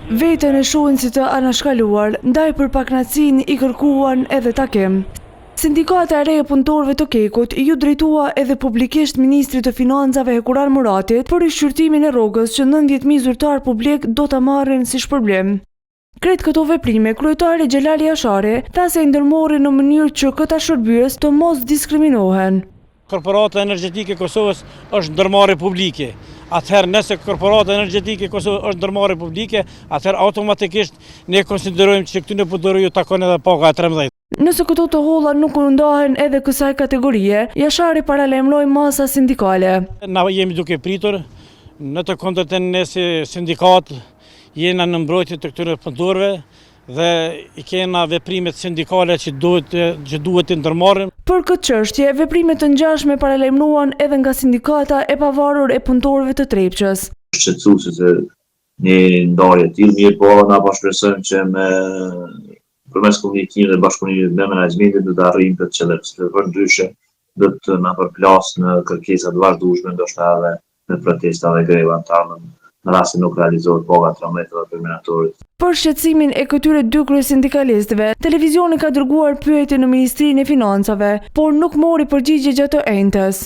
Vetën e shohin si të anashkaluar, ndaj për paknacin i kërkuan edhe takim. Sindikata e re e punëtorëve të Kekut ju drejtua edhe publikisht Ministrit të Financave Hekurar Muratit për rishqyrtimin e rrogës që 19.000 zyrtar publik do ta marrin si shpërblim. Krejt këto veprime, kryetari Xhelali Ashari tha se i ndërmori në mënyrë që këta shërbyrës të mos diskriminohen. Korporata energjetike e Kosovës është ndërmarrje publike. Atëherë nëse korporata energjetike e Kosovës është ndërmarrje publike, atëherë automatikisht ne konsiderojmë që këtu në përdorë ju takon edhe paga e 13. Nëse këto të holla nuk ndahen edhe kësaj kategorie, Jashari paralajmëroi masa sindikale. Na jemi duke pritur në të kundërtën ne si sindikat jena në mbrojtje të këtyre punëtorëve dhe i kena veprimet sindikale që duhet të ndërmarrim. Për këtë çështje, veprimet të ngjashme paralajmëruan edhe nga sindikata e pavarur e punëtorëve të Trepçës. Shqetësuese se një ndarje tillë mirë po na bashkëpresojmë që përmes komunikimit dhe bashkëpunimit me menaxhmentin do të arrijmë këtë qëllim. Përndryshe do të na përplas në kërkesa të vazhdueshme, ndoshta edhe në protesta dhe greva në rast se nuk realizohet paga 13 dhe terminatorit. Për shqetësimin e këtyre dy kryesindikalistëve, televizioni ka dërguar pyetje në Ministrinë e Financave, por nuk mori përgjigje gjatë të enjtës.